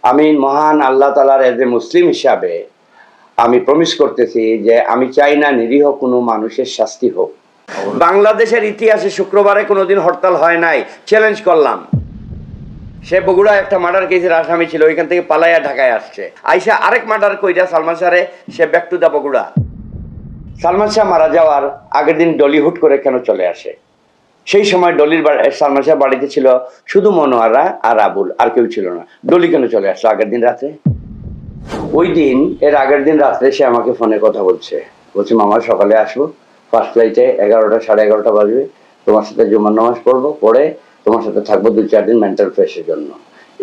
আমি মহান আল্লাহ তাআলার এজ এ মুসলিম হিসাবে আমি প্রমিস করতেছি যে আমি চাই না নিরীহ কোনো মানুষের শাস্তি হোক। বাংলাদেশের ইতিহাসে শুক্রবারে কোনোদিন হরতাল হয় নাই, চ্যালেঞ্জ করলাম। সে বগুড়া একটা মার্ডার কেসের আসামি ছিল, ওইখান থেকে পালাইয়া ঢাকায় আসছে, আইসা আরেক মার্ডার কইরা সালমান শাহরে সে back to the Bogura. Salman Shah মারা যাওয়ার আগের দিন ডলি হুট করে কেন চলে আসে? সেই সময় ডলির সালমান শাহ বাড়িতে ছিল শুধু মনোয়ারা আর আবুল, আর কেউ ছিল না। ডলি কেন চলে আসলো আগের দিন রাতে? ওই দিন এর আগের দিন রাত্রে সে আমাকে ফোনে কথা বলছে, মামা সকালে আসবো, ফার্স্ট ফ্লাইটে 11টা 11:30 বাজবে, তোমার সাথে জুমার নামাজ পড়বো, পড়ে তোমার সাথে থাকবো 2-4 দিন মেন্টাল ফ্রেশের জন্য।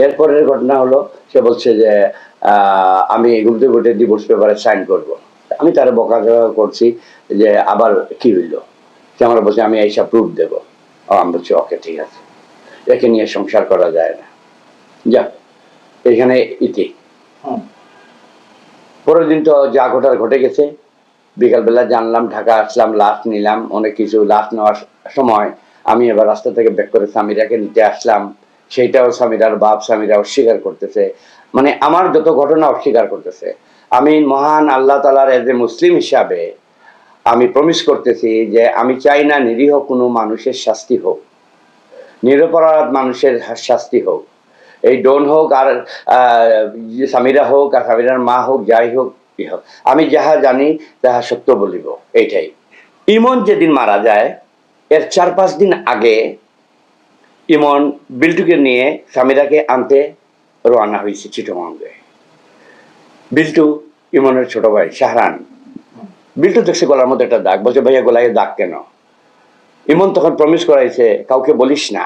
এরপরের ঘটনা হলো সে বলছে যে আমি ঘুমতে ঘুরতে ডিভোর্স পেপারে সাইন করব। আমি তার বকা করছি যে আবার কি হইলো, সে আমার বলছে আমি এইসব প্রুফ দেবো। আমি বলছি ওকে ঠিক আছে, একে নিয়ে সংসার করা যায় না, যা এখানে ইতি। পরের দিন তো যা ঘটার ঘটে গেছে। বিকালবেলা জানলাম, ঢাকা আসলাম, লাশ নিলাম, অনেক কিছু। লাশ নেওয়ার সময় আমি এবার রাস্তা থেকে ব্যাক করে সামিরাকে নিতে আসলাম, সেইটাও সামিরার বাপ সামিরা অস্বীকার করতেছে, মানে আমার যত ঘটনা অস্বীকার করতেছে। আমি মহান আল্লাহ তাআলার এজ এ মুসলিম হিসাবে আমি প্রমিস করতেছি যে আমি চাই না নিরীহ কোনো মানুষের শাস্তি হোক, নিরপরাধ মানুষের শাস্তি হোক। এই ডন হোক আর সামিরা হোক আর সামিরার মা হোক, যাই হোক কি হোক, আমি যাহা জানি তাহা সত্য বলিব, এইটাই। ইমন যেদিন মারা যায় এর 4-5 দিন আগে ইমন বিল্টুকে নিয়ে সামিরাকে আনতে রওনা হয়েছে চিটাগংয়ে। বিল্টু ইমনের ছোট ভাই শাহরান। বিল্টু দেখছে গলার মধ্যে একটা দাগ, বলছে ভাইয়া গলায় দাগ কেন? ইমন তখন প্রমিস করাইছে কাউকে বলিস না,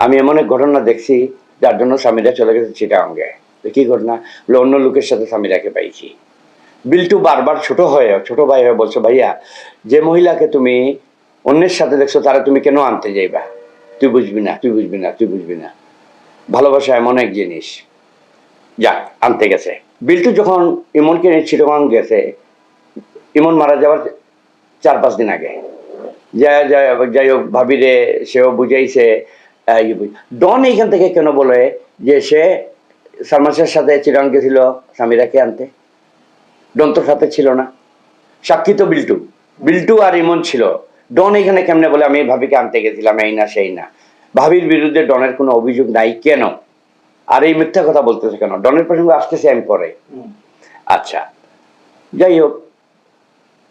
আমি এমন এক ঘটনা দেখছি যার জন্য স্বামীরা চলে গেছে চিটাগংয়ে। কি ঘটনা? বলে অন্য লোকের সাথে স্বামীরাকে পাইছি। বিল্টু বারবার ছোট ভাই হয়ে বলছো ভাইয়া যে মহিলাকে তুমি অন্যের সাথে দেখছো তারা তুমি কেন আনতে যাইবা? তুই বুঝবি না, তুই বুঝবি না, তুই বুঝবি না, ভালোবাসা এমন এক জিনিস। যাক, আনতে গেছে। বিল্টু যখন ইমনকে নিয়ে চিটাগং গেছে, ইমন মারা যাওয়ার 4-5 দিন আগে, যাই হোক ভাবিরে সেও বুঝাইছে। ডন এইখান থেকে কেন বলে যে সে সালমান শাহের সাথে চিটাগং গেছিল সামিরাকে আনতে? ডন তোর সাথে ছিল না, সাক্ষী তো বিল্টু আর ইমন ছিল। ডন এখানে কেমনে বলে আমি ভাবিকে আনতে গেছিলাম, এই না সেই না? ভাবির বিরুদ্ধে ডনের কোনো অভিযোগ নাই কেন? আর এই মিথ্যা কথা বলতেছে কেন? ডনের প্রসঙ্গে আসতেছে আমি পরে। আচ্ছা, যাই হোক,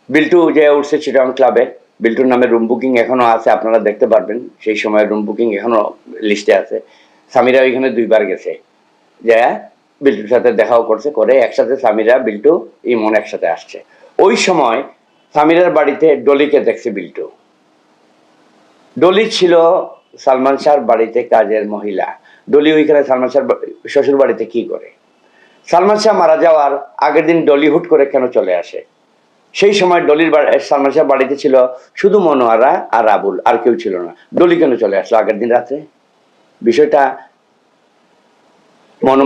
বিল্টু যে উঠছে চিটাগং ক্লাবে, বিল্টুর নামে রুম বুকিং এখনো আছে, আপনারা দেখতে পারবেন, সেই সময় রুম বুকিং এখনো লিস্টে আছে। সামিরা ওইখানে 2বার গেছে, যে বিল্টুর সাথে দেখাও করছে, করে একসাথে সামিরা বিল্টু ইমন একসাথে আসছে। ওই সময় সামিরার বাড়িতে ডলিকে দেখছে বিল্টু। ডলি ছিল সালমান শাহর বাড়িতে কাজের মহিলা। ডলি ওইখানে সালমান শাহর শ্বশুর বাড়িতে কি করে? সালমান শাহ মারা যাওয়ার আগের দিন ডলি হুট করে কেন চলে আসে? সেই সময় ডলির সালমান শাহ বাড়িতে ছিল শুধু মনোয়ারা আর আবুল, আর কেউ ছিল না। ডলি কেন চলে আসলো আগের দিন রাতে? বিষয়টা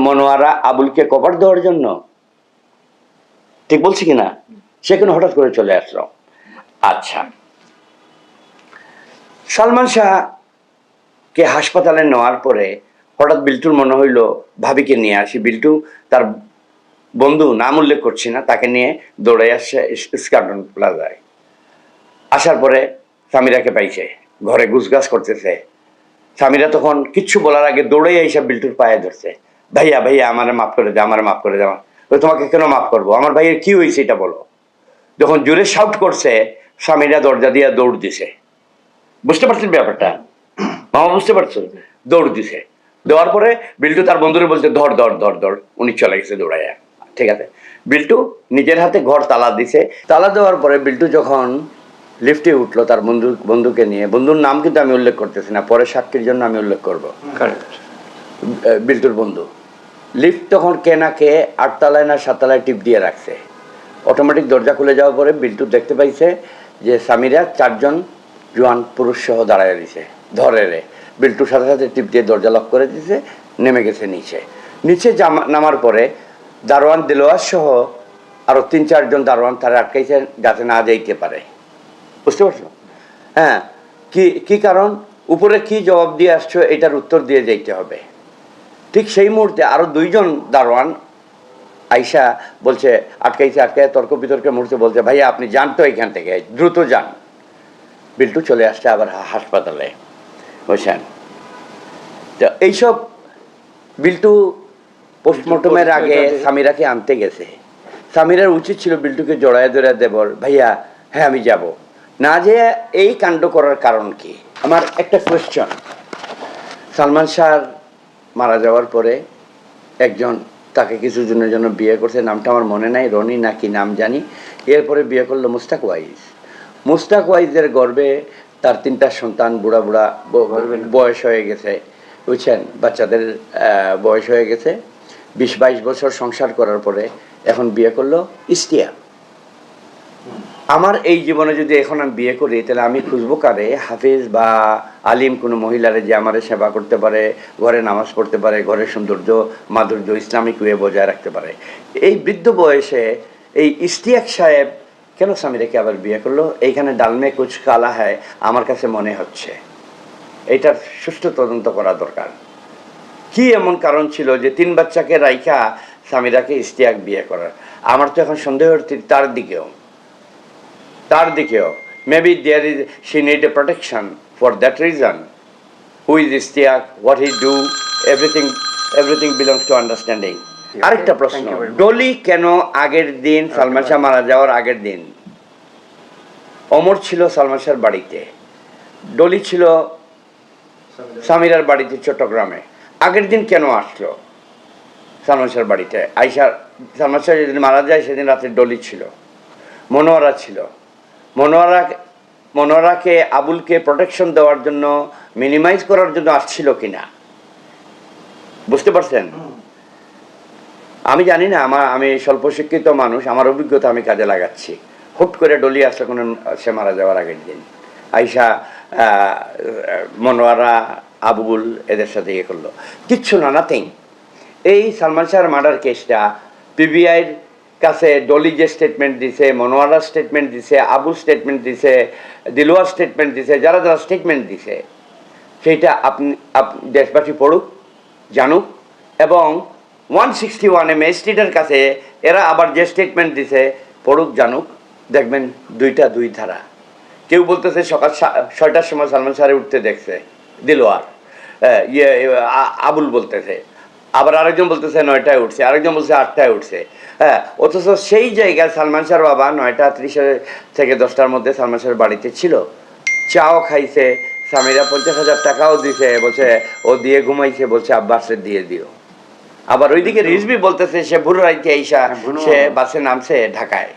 মনোয়ারা আবুলকে কভার দেওয়ার জন্য, ঠিক বলছি কিনা? সে কেন হঠাৎ করে চলে আসলো? আচ্ছা, সালমান শাহকে হাসপাতালে নেওয়ার পরে হঠাৎ বিল্টুর মনে হইলো ভাবিকে নিয়ে আসি। বিল্টু তার বন্ধু, নাম উল্লেখ করছি না, তাকে নিয়ে দৌড়ে আসছে স্কার্টন প্লাজায়। আসার পরে সামিরাকে পাইছে, ঘরে গুছগাছ করতেছে। সামিরা তখন কিচ্ছু বলার আগে দৌড়ে এইসব বিল্টুর পায়ে ধরছে, ভাইয়া ভাইয়া আমারে মাফ করে দে, আমারে মাফ করে দে। তোমাকে কেন মাফ করবো, আমার ভাইয়ের কি হয়েছে এটা বলো। যখন জোরে শাউট করছে, সামিরা দরজা দিয়ে দৌড় দিছে। বুঝতে পারছেন ব্যাপারটা? মামা বুঝতে পারছো? দৌড় দিছে। দেওয়ার পরে বিল্টু তার বন্ধুরে বলছে ধর ধর ধর ধর, উনি চলে গেছে দৌড়াইয়া। ঠিক আছে, বিল্টু নিজের হাতে ঘর তালা দিছে। তালা দেওয়ার পরে বিল্টু যখন লিফটে উঠলো তার বন্ধুকে নিয়ে, বন্ধুর নাম কিন্তু আমি উল্লেখ করতেছি না, পরে সাক্ষীর জন্য আমি উল্লেখ করবো। বিল্টুর বন্ধু লিফট তখন কে না কে 8 তলায় না 7 তলায় টিপ দিয়ে রাখছে। অটোমেটিক দরজা খুলে যাওয়ার পরে বিল্টু দেখতে পাইছে যে সামিরা 4 জন জোয়ান পুরুষ সহ দাঁড়ায় দিছে, ধরে রে। বিল্টুর সাথে সাথে টিপ দিয়ে দরজা লক করে দিছে, নেমে গেছে নিচে নামার পরে দারোয়ান দিলওয়ার সহ আরো 3-4 জন দারোয়ান তারা আটকাইছে যাতে না যাইতে পারে। বুঝতে পারছো? হ্যাঁ, কি কারণ, উপরে কি জবাব দিয়ে আসছো এটার উত্তর দিয়ে যাইতে হবে, ঠিক সেই মুহূর্তে আরো 2 জন দারোয়ান আইসা বলছে আটকায় তর্ক বিতর্কের মুহূর্তে বলছে ভাইয়া আপনি যান তো এখান থেকে, দ্রুত যান। বিল্টু চলে আসছে আবার হাসপাতালে, বুঝছেন। তো এইসব বিল্টু পোস্টমর্টমের আগে সামিরাকে আনতে গেছে। সামিরার উচিত ছিল বিল্টুকে জড়ায় ধরে দেবর, ভাইয়া হ্যাঁ আমি যাব না, যে এই কাণ্ড করার কারণ কি? আমার একটা কোয়েশ্চন, সালমান শাহ মারা যাওয়ার পরে একজন তাকে কিছু জনের জন্য বিয়ে করছে, নামটা আমার মনে নাই, রনি নাকি নাম জানি, এরপরে বিয়ে করলো মুস্তাক ওয়াইজ। মুস্তাক ওয়াইজের গর্বে তার 3টা সন্তান, বুড়া বুড়া বয়স হয়ে গেছে, বুঝছেন, বাচ্চাদের বয়স হয়ে গেছে। 20-22 বছর সংসার করার পরে এখন বিয়ে করলো ইস্তিয়া। আমার এই জীবনে যদি এখন আমি বিয়ে করি তাহলে আমি খুঁজবো কারে, হাফিজ বা আলিম কোনো মহিলারে যে আমার সেবা করতে পারে, ঘরে নামাজ পড়তে পারে, ঘরের সৌন্দর্য মাধুর্য ইসলামিক ওয়ে বজায় রাখতে পারে। এই বৃদ্ধ বয়সে এই ইস্তিয়াক সাহেব কেন সামিরাকে আবার বিয়ে করলো? এইখানে ডালমে কুচ কালা হয় আমার কাছে মনে হচ্ছে। এইটার সুষ্ঠু তদন্ত করা দরকার। কি এমন কারণ ছিল যে 3 বাচ্চাকে রাইখা সামিরাকে ইস্তিয়াক বিয়ে করার? আমার তো এখন সন্দেহ হচ্ছে তার দিকেও maybe there is she need a protection for that reason. Who is Istiaq, what he do, everything belongs to understanding. আরেকটা প্রশ্ন, ডলি কেন আগের দিন, সালমান শাহ মারা যাওয়ার আগের দিন অমর ছিল সালমান শাহর বাড়িতে, ডলি ছিল সামিরার বাড়িতে চট্টগ্রামে, আগের দিন কেন আসলো সালমান শাহর বাড়িতে? আইসা সালমান শাহ যেদিন মারা যায় সেদিন রাতে ডলি ছিল, মনোয়ারা ছিল। মনোয়ারাকে আবুলকে প্রোটেকশন দেওয়ার জন্য, মিনিমাইজ করার জন্য আসছিল কিনা বুঝতে পারছেন? আমি জানি না, আমি স্বল্প শিক্ষিত মানুষ, আমার অভিজ্ঞতা আমি কাজে লাগাচ্ছি। হুট করে ডলি আসলে কোনো, সে মারা যাওয়ার আগের দিন আইসা মনোয়ারা আবুল এদের সাথে ইয়ে করলো, কিচ্ছু না, নাথিং। এই সালমান শাহর মার্ডার কেসটা পিবিআইয়ের কাছে ডলি যে স্টেটমেন্ট দিছে, মনোয়ারা স্টেটমেন্ট দিছে, আবুল স্টেটমেন্ট দিছে, দিলওয়ার স্টেটমেন্ট দিছে, যারা যারা স্টেটমেন্ট দিছে সেইটা আপনি দেশবাসী পড়ুক, জানুক, এবং 161 ম্যাজিস্ট্রেটের কাছে এরা আবার যে স্টেটমেন্ট দিছে পড়ুক, জানুক, দেখবেন 2টা 2 ধারা। কেউ বলতেছে সকাল 6টার সময় সালমান শাহরে উঠতে দেখছে দিলওয়ার, আবুল বলতেছে, আবার আরেকজন বলতেছে 9টায় উঠছে, আরেকজন বলছে 8টায় উঠছে। হ্যাঁ, অথচ সেই জায়গায় সালমান শাহর বাবা 9:30 থেকে 10টার মধ্যে সালমান শাহর বাড়িতে ছিল, চাও খাইছে, সামিরা 50,000 টাকাও দিছে, বলছে ও দিয়ে ঘুমাইছে, বলছে আব্বাসে দিয়ে দিও। আবার ওইদিকে রিজভি বলতেছে সে ভোর রাইতে আইসা সে বাসে নামছে ঢাকায়।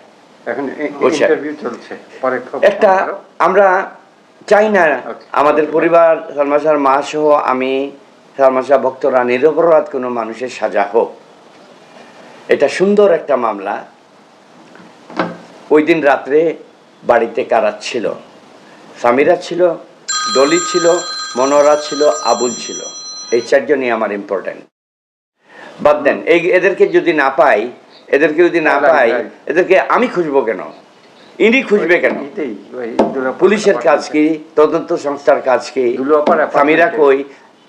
একটা আমরা চাই না আমাদের পরিবার, সালমান শাহর মা সহ আমি, সালমান শাহ ভক্তরা নিরপরাধ কোনো মানুষের সাজা হোক। এটা সুন্দর একটা মামলা। ওই দিন রাত্রে বাড়িতে কারা ছিল? সামিরা ছিল, ডলি ছিল, মনোয়ারা ছিল, আবুল ছিল। এই 4 জনই আমার ইম্পর্টেন্ট। বাদ দেন, এদেরকে যদি না পাই, এদেরকে আমি খুঁজবো কেন? ইনি খুঁজবে কেন? পুলিশের কাজ কি? তদন্ত সংস্থার কাজ কি? সামিরা কই?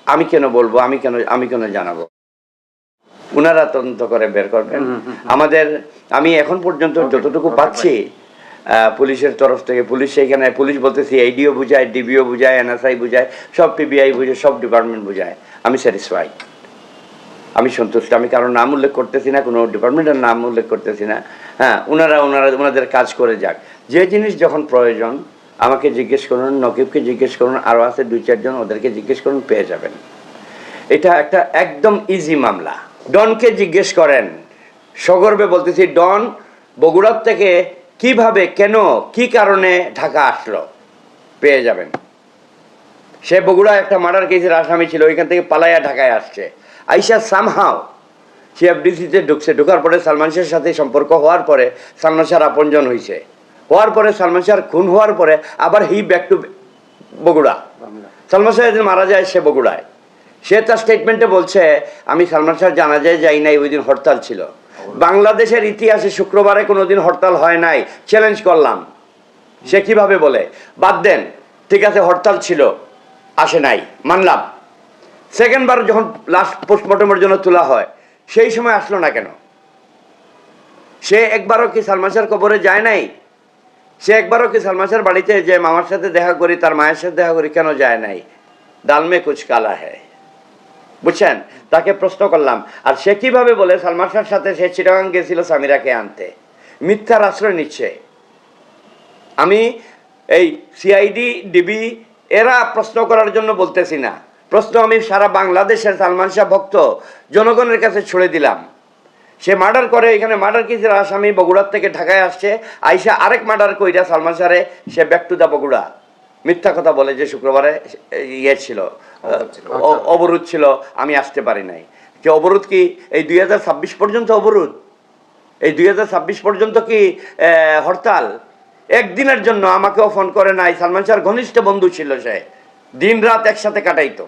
আমি কেন বলবো? আমি কেন জানাবো? উনারা তদন্ত করে বের করবেন। আমি এখন পর্যন্ত যতটুকু পাচ্ছি পুলিশের তরফ থেকে, পুলিশ বলতেছি এইডিও বুঝায়, ডিবিও বুঝায়, এনএসআই বুঝায়, সব পিবিআই বুঝায়, সব ডিপার্টমেন্ট বুঝায়। আমি স্যাটিসফাইড, আমি সন্তুষ্ট। আমি কারোর নাম উল্লেখ করতেছি না, কোনো ডিপার্টমেন্টের নাম উল্লেখ করতেছি না। হ্যাঁ, ওনাদের কাজ করে যাক। যে জিনিস যখন প্রয়োজন আমাকে জিজ্ঞেস করুন, নকিবকে জিজ্ঞেস করুন, আরও আছে 2-4 জন, ওদেরকে জিজ্ঞেস করুন, পেয়ে যাবেন। এটা একটা একদম ইজি মামলা। ডনকে জিজ্ঞেস করেন, সগর্বে বলতেছি, ডন বগুড়ার থেকে কিভাবে, কেন, কি কারণে ঢাকা আসলো, পেয়ে যাবেন। সে বগুড়া একটা মার্ডার কেসের আসামি ছিল, ওইখান থেকে পালাইয়া ঢাকায় আসছে। আইসা সামহাও সে এফডিসিতে ঢুকছে, ঢোকার পরে সালমান শাহের সাথে সম্পর্ক হওয়ার পরে সালমান শাহর আপনজন হয়েছে, হওয়ার পরে সালমান শাহর খুন হওয়ার পরে আবার হি ব্যাক টু বগুড়া। সালমান শাহ যেদিন মারা যায় সে বগুড়ায়। সে তার স্টেটমেন্টে বলছে আমি সালমান শাহর জানাজায় যাই নাই, ওই দিন হরতাল ছিল। বাংলাদেশের ইতিহাসে শুক্রবারে কোনোদিন হরতাল হয় নাই, চ্যালেঞ্জ করলাম। সে কিভাবে বলে? বাদ দেন, ঠিক আছে হরতাল ছিল, আসে নাই, মানলাম। সেকেন্ডবার যখন লাস্ট পোস্টমর্টমের জন্য তোলা হয় সেই সময় আসলো না কেন? সে একবারও কি সালমান শাহর কবরে যায় নাই? সে একবারও কি সালমান শাহর বাড়িতে যে মামার সাথে দেখা করি, তার মায়ের সাথে দেখা করি, কেন যায় নাই? দাল মে কুছ কালা হ্যায়, বুঝছেন? তাকে প্রশ্ন করলাম, আর সে কিভাবে বলে সালমান শাহর সাথে সে চিটাগাং গেছিল সামিরাকে আনতে? মিথ্যার আশ্রয় নিচ্ছে। আমি এই সিআইডি, ডিবি এরা প্রশ্ন করার জন্য বলতেছি না, প্রশ্ন আমি সারা বাংলাদেশের সালমান শাহ ভক্ত জনগণের কাছে ছুড়ে দিলাম। সে মার্ডার করে, এখানে মার্ডার কেসের আসামি বগুড়ার থেকে ঢাকায় আসছে, আইসা আরেক মার্ডার কইরা সালমান শাহরে সে ব্যাক টু দা বগুড়া। মিথ্যা কথা বলে যে শুক্রবারে ইয়ে ছিল, অবরোধ ছিল, আমি আসতে পারি নাই। যে অবরোধ কি এই 2026 পর্যন্ত অবরোধ? এই 2026 পর্যন্ত কি হরতাল? একদিনের জন্য আমাকেও ফোন করে নাই। সালমান শাহর ঘনিষ্ঠ বন্ধু ছিল, সে দিন রাত একসাথে কাটাইতো।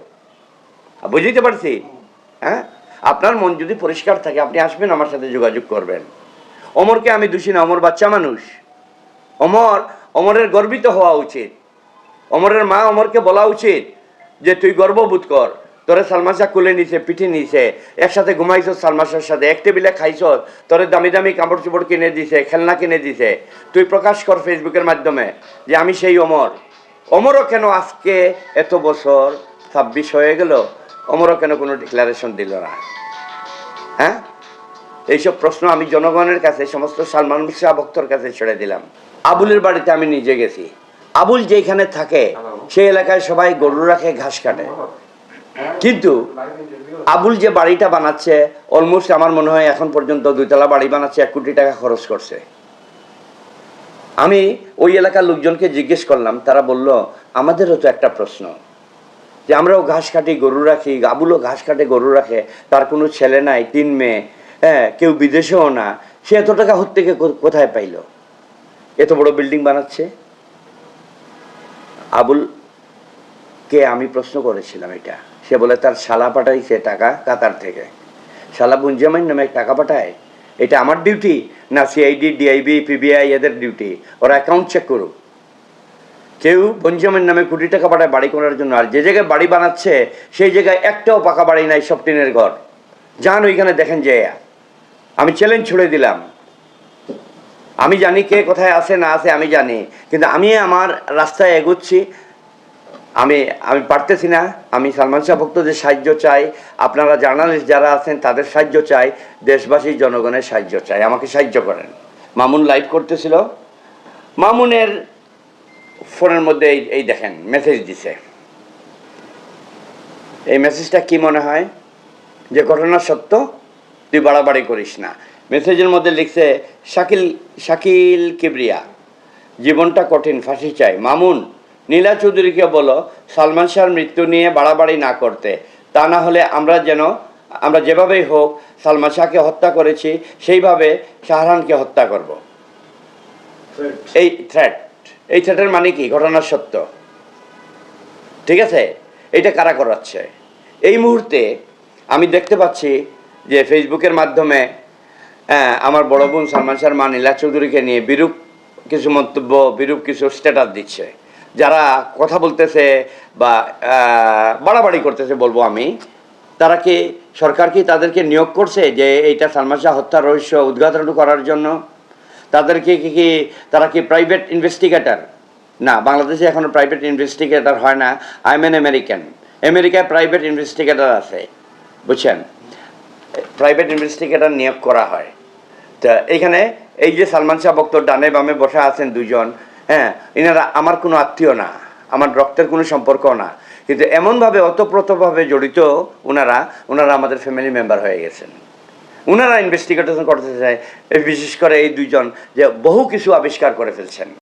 বুঝতে পারছি? হ্যাঁ, আপনার মন যদি পরিষ্কার থাকে আপনি আসবেন, আমার সাথে যোগাযোগ করবেন। অমরকে আমি দোষী না, অমর বাচ্চা মানুষ। অমরের গর্বিত হওয়া উচিত। অমরের মা অমরকে বলা উচিত যে তুই গর্ববোধ কর, তোরে সালমান শাহ কুলে নিছে, পিঠে নিছে, একসাথে ঘুমাইছ সালমান শাহের সাথে, এক টেবিলে খাইছ, তোরে দামি দামি কাপড় চোপড় কিনে দিছে, খেলনা কিনে দিছে। তুই প্রকাশ কর ফেসবুকের মাধ্যমে যে আমি সেই অমর। অমরও কেন আজকে এত বছর 26 হয়ে গেল, অমরও কেন কোনো ডিক্লারেশন দিল না? হ্যাঁ, এইসব প্রশ্ন আমি জনগণের কাছে, সমস্ত সালমান শাহ ভক্তর কাছে ছেড়ে দিলাম। আবুলের বাড়িতে আমি নিজে গেছি। আবুল যেখানে থাকে সেই এলাকায় সবাই গরু রাখে, ঘাস কাটে, কিন্তু আবুল যে বাড়িটা বানাচ্ছে অলমোস্ট আমার মনে হয় এখন পর্যন্ত 2 তলা বাড়ি বানাচ্ছে, 1 কোটি টাকা খরচ করছে। আমি ওই এলাকার লোকজনকে জিজ্ঞেস করলাম, তারা বলল আমাদেরও তো একটা প্রশ্ন, যে আমরাও ঘাস কাটি, গরু রাখি, আবুলও ঘাস কাটে, গরু রাখে, তার কোনো ছেলে নাই, 3 মেয়ে, হ্যাঁ, কেউ বিদেশেও না, সে এত টাকা থেকে কোথায় পাইল? এত বড় বিল্ডিং বানাচ্ছে। আবুলকে আমি প্রশ্ন করেছিলাম এটা, সে বলে তার শালা পাঠাইছে টাকা কাতার থেকে। শালা বুনজামাইন নামে টাকা পাঠায়, এটা আমার ডিউটি না সিআইডি, ডিআইবি, পিবিআই এদের ডিউটি? ওরা অ্যাকাউন্ট চেক করুক। কেউ বুনজামাইন নামে কোটি টাকা পাঠায় বাড়ি করার জন্য, আর যে জায়গায় বাড়ি বানাচ্ছে সেই জায়গায় একটাও পাকা বাড়ি নাই, সব টিনের ঘর। যান ওইখানে দেখেন যে। আমি চ্যালেঞ্জ ছুড়ে দিলাম। আমি জানি কে কোথায় আছে না আছে, আমি জানি, কিন্তু আমি আমার রাস্তায় এগোচ্ছি। আমি পারতেছি না। আমি সালমান শাহ ভক্তদের সাহায্য চাই, আপনারা জার্নালিস্ট যারা আছেন তাদের সাহায্য চাই, দেশবাসীর জনগণের সাহায্য চাই, আমাকে সাহায্য করেন। মামুন লাইভ করতেছিল, মামুনের ফোনের মধ্যে এই দেখেন মেসেজ দিছে। এই মেসেজটা কি মনে হয়? যে ঘটনা সত্য, তুই বাড়াবাড়ি করিস না। মেসেজের মধ্যে লিখছে শাকিল কিবরিয়া, জীবনটা কঠিন, ফাঁসি চাই। মামুন, নীলা চৌধুরীকে বলো সালমান শাহর মৃত্যু নিয়ে বাড়াবাড়ি না করতে, তা না হলে আমরা যেভাবেই হোক সালমান শাহকে হত্যা করেছি সেইভাবে শাহরানকে হত্যা করব। এই থ্রেটের মানে কি? ঘটনা সত্য, ঠিক আছে? এটা কারা করাচ্ছে? এই মুহূর্তে আমি দেখতে পাচ্ছি যে ফেসবুকের মাধ্যমে আমার বড় বোন সালমান শাহর মা নীলা চৌধুরীকে নিয়ে বিরূপ কিছু মন্তব্য, বিরূপ কিছু স্ট্যাটাস দিচ্ছে। যারা কথা বলতেছে বা বাড়াবাড়ি করতেছে বলবো আমি, তারা কি, সরকার কি তাদেরকে নিয়োগ করছে যে এইটা সালমান শাহ হত্যার রহস্য উদ্ঘাটন করার জন্য? তারা কি প্রাইভেট ইনভেস্টিগেটর? না, বাংলাদেশে এখনো প্রাইভেট ইনভেস্টিগেটর হয় না। I am N American. আমেরিকায় প্রাইভেট ইনভেস্টিগেটর আছে, বুঝছেন? প্রাইভেট ইনভেস্টিগেটর নিয়োগ করা হয়। তা এইখানে এই যে সালমান শাহ ভক্ত ডানে বামে বসা আছেন দুজন, হ্যাঁ, এনারা আমার কোনো আত্মীয় না, আমার রক্তের কোনো সম্পর্ক না, কিন্তু এমনভাবে অতপ্রতভাবে জড়িত ওনারা আমাদের ফ্যামিলি মেম্বার হয়ে গেছেন। ওনারা ইনভেস্টিগেশন করতে চায়, বিশেষ করে এই দুইজন যে বহু কিছু আবিষ্কার করে ফেলছেন।